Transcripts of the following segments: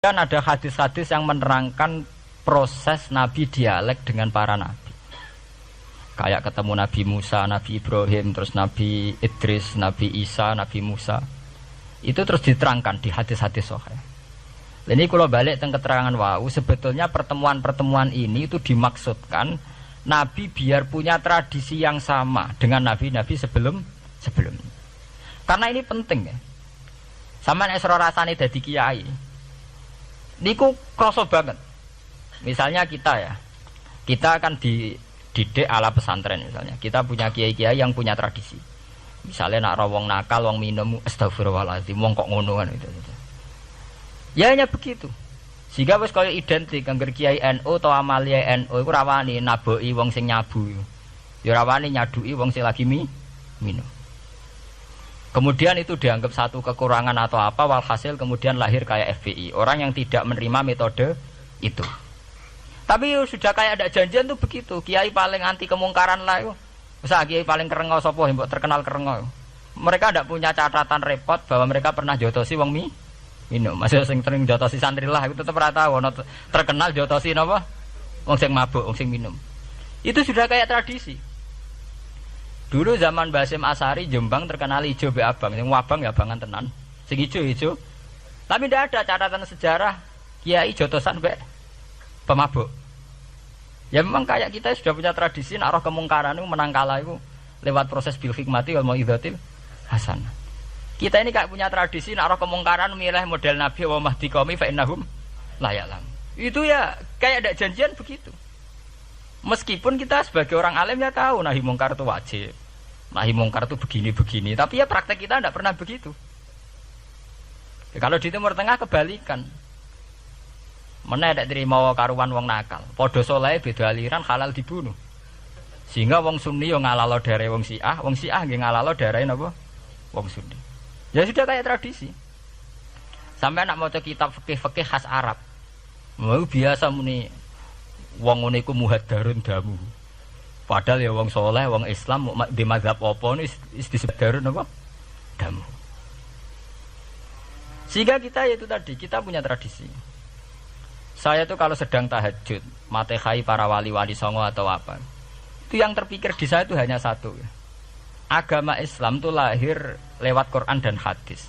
Kan ada hadis-hadis yang menerangkan proses Nabi dialek dengan para Nabi. Kayak ketemu Nabi Musa, Nabi Ibrahim, terus Nabi Idris, Nabi Isa, Nabi Musa. Itu terus diterangkan di hadis-hadis sahih. Ini kalau balik tentang keterangan wau, sebetulnya pertemuan-pertemuan ini itu dimaksudkan Nabi biar punya tradisi yang sama dengan Nabi-Nabi sebelumnya. Karena ini penting ya. Sama esro rasane dadi kiai. Niku kroso banget. Misalnya kita akan dididik ala pesantren misalnya. Kita punya kiai-kiai yang punya tradisi. Misalnya nak rawong nakal, wong minum, astagfirullahaladzim, wong kok ngono kan itu. Ya hanya begitu. Sehingga wis kaya identik angger kiai NU atau amalia NU iku rawani naboki wong sing nyabu. Ya rawani nyaduki wong sing lagi minum. Kemudian itu dianggap satu kekurangan atau apa, walhasil kemudian lahir kayak FPI. Orang yang tidak menerima metode itu. Tapi sudah kayak ada janjian tuh begitu. Kiai paling anti kemungkaran lah itu. Misal kiai paling kerengo sapa yang terkenal kerengo. Mereka tidak punya catatan repot bahwa mereka pernah jotosi wong minum. Masih sing sering jotosi santri lah itu tetap rata wono terkenal jotosi napa? Wong sing mabuk, wong sing minum. Itu sudah kayak tradisi. Dulu zaman Basim Asari Jombang terkenal ijo be abang, yang wabang ya abangan tenan. Sing ijo. Tapi tidak ada catatan sejarah kiai jotosan be pemabuk. Ya memang kayak kita sudah punya tradisi nak roh kemungkaran itu menang kalah itu lewat proses bil hikmati wal mau'izatil hasanah. Kita ini kayak punya tradisi nak roh kemungkaran milih model Nabi wa mahdi qaumi fa innahum la ya'lam. Itu ya kayak ada janjian begitu. Meskipun kita sebagai orang alim ya tahu nahi mungkar itu wajib. Nahi mungkar itu begini-begini, tapi ya praktek kita tidak pernah begitu. Ya, kalau di Timur Tengah kebalikan. Mana tidak terima karuan wong nakal. Podo soleh beda aliran halal dibunuh. Sehingga wong Sunni yang ngalalo dari wong Syiah nggih ngalalo dari napa? Wong Sunni. Ya sudah kayak tradisi. Sampai nak maca kitab fikih-fikih khas Arab. Mau biasa muni wong ngene iku muhaddarun damu. Padahal ya wong soleh, wong Islam di mazhab apa ini disebut darun apa? Damu. Sehingga kita itu tadi, kita punya tradisi. Saya tuh kalau sedang tahajud, matehai para wali-wali songo atau apa, itu yang terpikir di saya itu hanya satu. Agama Islam itu lahir lewat Quran dan hadis.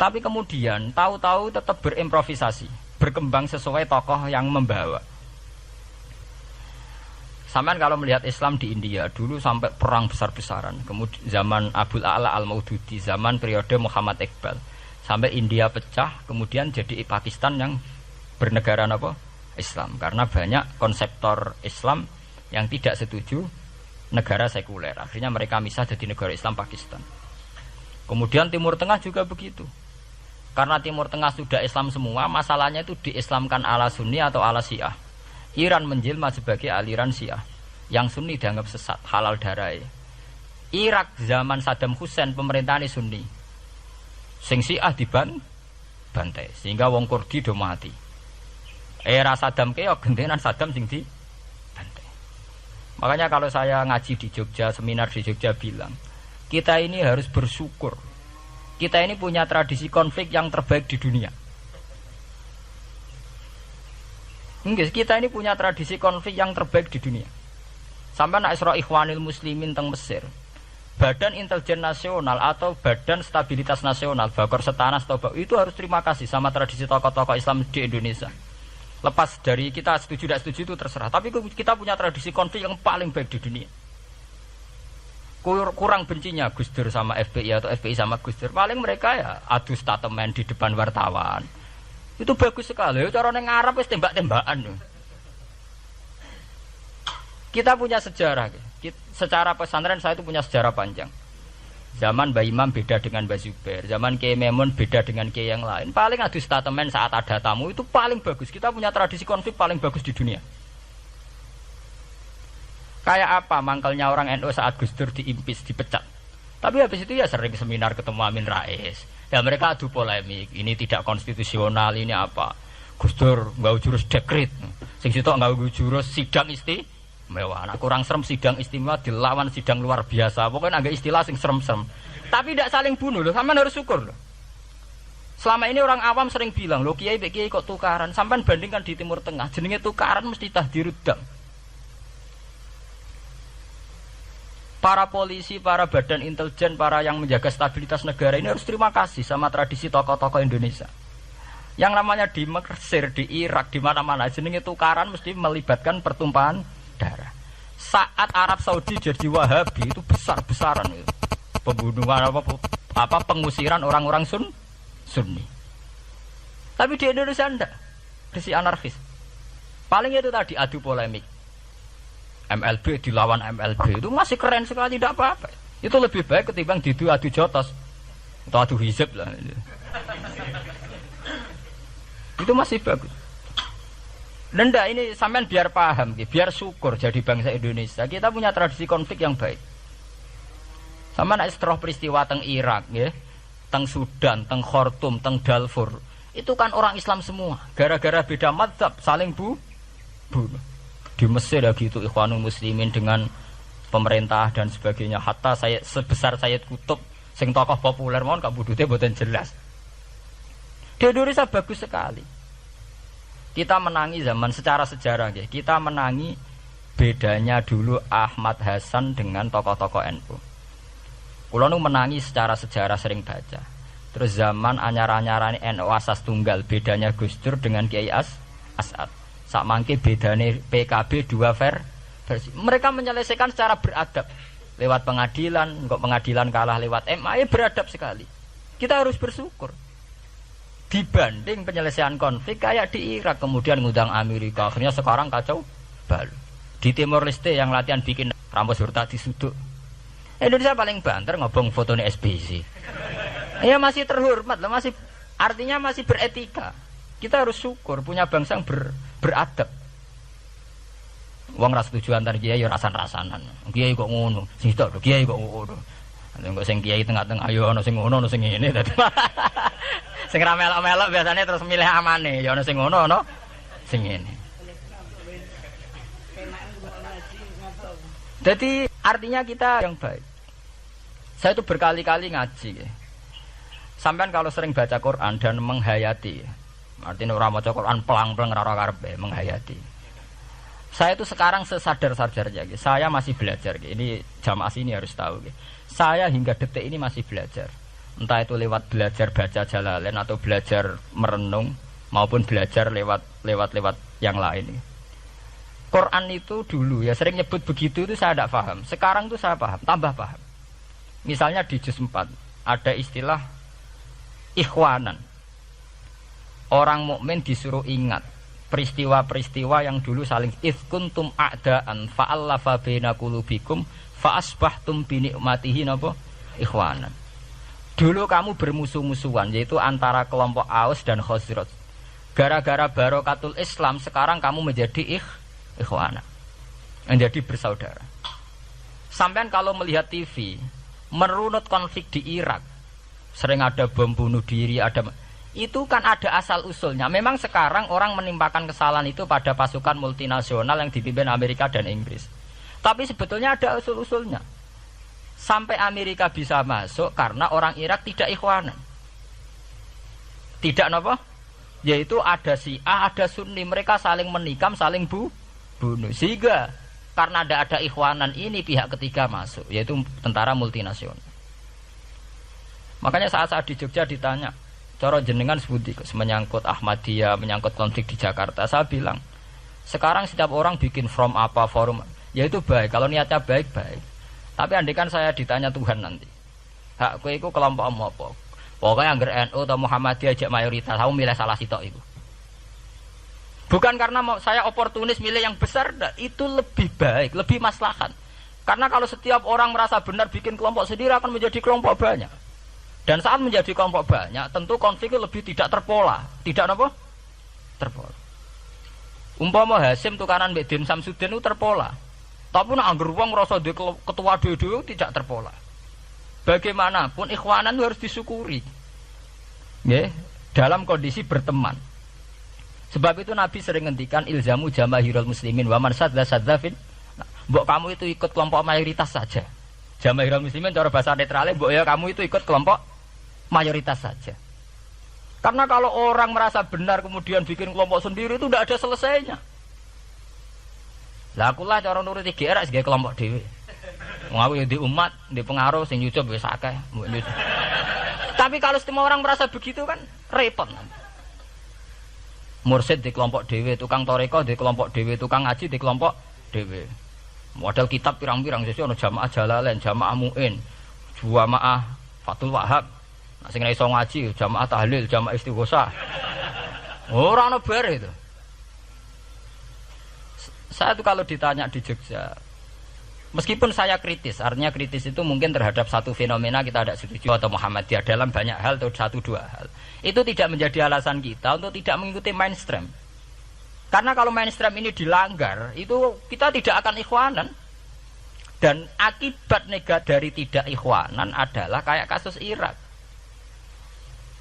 Tapi kemudian tahu-tahu tetap berimprovisasi, berkembang sesuai tokoh yang membawa. Sampai kalau melihat Islam di India dulu sampai perang besar-besaran, kemudian zaman Abul A'la Al-Maududi, zaman periode Muhammad Iqbal, sampai India pecah, kemudian jadi Pakistan yang bernegara apa? Islam, karena banyak konseptor Islam yang tidak setuju negara sekuler. Akhirnya mereka misah jadi negara Islam Pakistan. Kemudian Timur Tengah juga begitu. Karena Timur Tengah sudah Islam semua, masalahnya itu diislamkan ala Sunni atau ala Syiah. Iran menjelma sebagai aliran Syiah. Yang Sunni dianggap sesat, halal darah. Irak zaman Saddam Hussein pemerintahan Sunni. Sing Syiah dibantai sehingga wong Kurdi do mati. Era Saddam keok gentenan Saddam sing dibantai. Makanya kalau saya ngaji di Jogja, seminar di Jogja bilang, kita ini harus bersyukur. Kita ini punya tradisi konflik yang terbaik di dunia. Enggak, kita ini punya tradisi konflik yang terbaik di dunia. Sampai nak Isra Ikhwanil Muslimin teng Mesir, Badan Intelijen Nasional atau Badan Stabilitas Nasional, Bakor Setanas itu harus terima kasih sama tradisi tokoh-tokoh Islam di Indonesia. Lepas dari kita setuju tidak setuju itu terserah. Tapi kita punya tradisi konflik yang paling baik di dunia. Kurang bencinya Gus Dur sama FPI atau FPI sama Gus Dur. Paling mereka ya adu statement di depan wartawan. Itu bagus sekali. Cara nang Arab wis tembak-tembakan. Kita punya sejarah. Secara pesantren saya itu punya sejarah panjang. Zaman Mbah Imam beda dengan Mbah Zubair, zaman Kiai Memun beda dengan Kiai yang lain. Paling adu statement saat ada tamu itu paling bagus. Kita punya tradisi konflik paling bagus di dunia. Kayak apa mangkelnya orang NU saat Gus Dur diimpis, dipecat. Tapi habis itu ya sering seminar ketemu Amin Rais. Ya mereka adu polemik, ini tidak konstitusional, ini apa. Gus Dur nggak jurus dekret. Sing sitok nggak jurus sidang istimewa. Nah, kurang serem sidang istimewa dilawan sidang luar biasa. Pokoknya agak istilah sing serem-serem. Tapi tidak saling bunuh loh, sama harus syukur loh. Selama ini orang awam sering bilang, "Loh kiai mbek kiai kok tukaran?" Sampean bandingkan di Timur Tengah, jenenge tukaran mesti tahdirudam. Para polisi, para badan intelijen, para yang menjaga stabilitas negara ini harus terima kasih sama tradisi tokoh-tokoh Indonesia. Yang namanya di Mesir, di Irak, di mana-mana jenenge tukaran mesti melibatkan pertumpahan darah. Saat Arab Saudi jadi Wahabi itu besar-besaran itu. Pembunuhan apa pengusiran orang-orang Sunni. Tapi di Indonesia enggak. Desi anarkis. Paling itu tadi adu polemik. MLB dilawan MLB itu masih keren sekali, tidak apa-apa. Itu lebih baik ketimbang adu jotos atau adu hizib lah. Itu masih bagus. Nenda ini sampean biar paham, biar syukur jadi bangsa Indonesia. Kita punya tradisi konflik yang baik. Sampean nek setelah peristiwa teng Irak, nggih, teng Sudan, teng Khartoum, teng Darfur, itu kan orang Islam semua. Gara-gara beda mazhab saling bunuh. Di Mesir ya gitu, Ikhwanul Muslimin dengan pemerintah dan sebagainya. Hatta saya sebesar Sayyid Qutb, sing tokoh populer mohon kabudute mboten jelas. Di Indonesia bagus sekali. Kita menangi zaman secara sejarah ya. Kita menangi bedanya dulu Ahmad Hasan dengan tokoh-tokoh NU. Kulo nu menangi secara sejarah sering baca. Terus zaman anyar-anyarane NU asas tunggal, bedanya Gus Dur dengan Kiai As'ad. Sak mangke bedane PKB dua versi. Mereka menyelesaikan secara beradab. Lewat pengadilan, kok pengadilan kalah lewat MA, beradab sekali. Kita harus bersyukur. Dibanding penyelesaian konflik kayak di Irak, kemudian ngundang Amerika, akhirnya sekarang kacau balau. Di Timor Leste yang latihan bikin rambut Hurtadi suduk. Indonesia paling banter ngobong fotonya SBC. Ya masih terhormat lah, masih artinya masih beretika. Kita harus syukur punya bangsa yang beradab. Wong ra setuju antar kiai ya rasan-rasanan. Kiai kok ngono, sing tok kiai kok ngono. Nek sing kiai tengah-tengah ayo ana sing ngono ana sing ngene dadi. Sing ra melok-melok biasanya terus milih amane, ya ana sing ngono ana sing ngene. Jadi artinya kita yang baik. Saya itu berkali-kali ngaji ya. Sampean kalau sering baca Quran dan menghayati, artinya orang maca Quran pelang-pelang ora karepe menghayati. Saya itu sekarang sesadar-sadarnya, saya masih belajar. Ini jamaah sini harus tahu. Saya hingga detik ini masih belajar. Entah itu lewat belajar baca Jalalain atau belajar merenung maupun belajar lewat yang lain. Quran itu dulu ya sering nyebut begitu itu saya tidak paham. Sekarang itu saya paham, tambah paham. Misalnya di juz 4 ada istilah ikhwanan. Orang mukmin disuruh ingat peristiwa-peristiwa yang dulu saling kuntum a'daan fa'allafa baina qulubikum fa'asbahtum bi ni'matihi napa ikhwanan. Dulu kamu bermusuh-musuhan yaitu antara kelompok Aus dan Khazraj. Gara-gara barokatul Islam sekarang kamu menjadi ikhwanan. Menjadi bersaudara. Sampean kalau melihat TV merunut konflik di Irak, sering ada bom bunuh diri, itu kan ada asal usulnya. Memang sekarang orang menimpakan kesalahan itu pada pasukan multinasional yang dipimpin Amerika dan Inggris. Tapi sebetulnya ada usul-usulnya. Sampai Amerika bisa masuk karena orang Irak tidak ikhwanan. Tidak apa? Yaitu ada Syiah, ada Sunni, mereka saling menikam, saling bunuh. Sehingga karena ada ikhwanan ini pihak ketiga masuk, yaitu tentara multinasional. Makanya saat di Jogja ditanya, cara jenengan sebuti menyangkut Ahmadiyah, menyangkut konflik di Jakarta, saya bilang sekarang setiap orang bikin from apa forum, yaitu baik kalau niatnya baik-baik. Tapi andaikan saya ditanya Tuhan nanti, hak kowe iku kelompok apa? Pokoknya angger NU atau Muhammadiyah ajak mayoritas, aku milih salah sitok itu. Bukan karena saya oportunis milih yang besar, itu lebih baik, lebih maslahat. Karena kalau setiap orang merasa benar bikin kelompok sendiri akan menjadi kelompok banyak. Dan saat menjadi kelompok banyak, tentu konflik itu lebih tidak terpola. Tidak apa? Terpola. Umpama Hasim tukaran mbek Din Samsudin itu terpola. Tapi nek angger wong ngrasa ketua dhewe tidak terpola. Bagaimanapun ikhwanan itu harus disyukuri. Nggih, dalam kondisi berteman. Sebab itu Nabi sering ngendikan ilzamu jamaahirul muslimin wa man sadza sadzafin. Mbok kamu itu ikut kelompok mayoritas saja. Jamaahirul muslimin cara bahasa netralnya mbok ya kamu itu ikut kelompok mayoritas saja. Karena kalau orang merasa benar kemudian bikin kelompok sendiri itu tidak ada selesainya. Lah akulah cara nuruti GR sebagai kelompok dhewe. Wong aku di umat, di pengaruh sing nyucup wis akeh. Tapi kalau semua orang merasa begitu kan repot. Mursid di kelompok dhewe, tukang toreko di kelompok dhewe, tukang ngaji di kelompok dhewe. Model kitab pirang-pirang sesi ana jamaah Jalalain, jamaah Muin, jamaah Fathul Wahhab. Nah, sing iso ngaji jamaah tahlil, jamaah istighosah. Ora ana bare itu. Saya tuh kalau ditanya di Jogja, meskipun saya kritis, artinya kritis itu mungkin terhadap satu fenomena kita tidak setuju atau Muhammadiyah dalam banyak hal atau satu dua hal. Itu tidak menjadi alasan kita untuk tidak mengikuti mainstream. Karena kalau mainstream ini dilanggar, itu kita tidak akan ikhwanan. Dan akibat negatif dari tidak ikhwanan adalah kayak kasus Irak.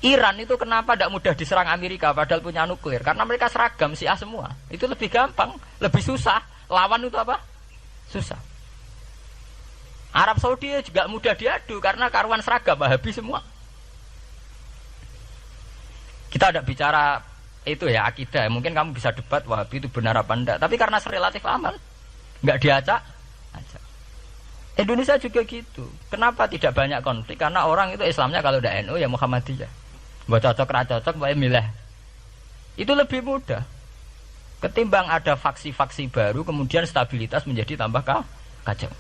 Iran itu kenapa tidak mudah diserang Amerika padahal punya nuklir? Karena mereka seragam Syiah semua. Itu lebih gampang, lebih susah. Lawan itu apa? Susah. Arab Saudi juga mudah diadu karena karuan seragam Wahabi semua. Kita tidak bicara itu ya akidah. Mungkin kamu bisa debat Wahabi itu benar apa enggak. Tapi karena relatif aman, nggak diacak. Indonesia juga gitu. Kenapa tidak banyak konflik? Karena orang itu Islamnya kalau udah NU ya Muhammadiyah. Buat cocok cocok, boleh milih. Itu lebih mudah. Ketimbang ada faksi-faksi baru, kemudian stabilitas menjadi tambah kacau.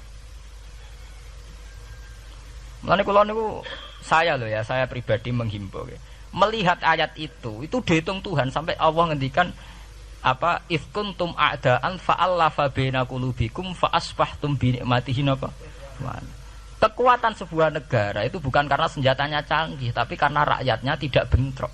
Mulane kula niku saya loh ya, saya pribadi menghimbau. Ya. Melihat ayat itu dihitung Tuhan sampai Allah ngendikan apa if kuntum a'daan fa'allafa baina qulubikum fa asbahtum bi ni'matihi napa. Kekuatan sebuah negara itu bukan karena senjatanya canggih, tapi karena rakyatnya tidak bentrok.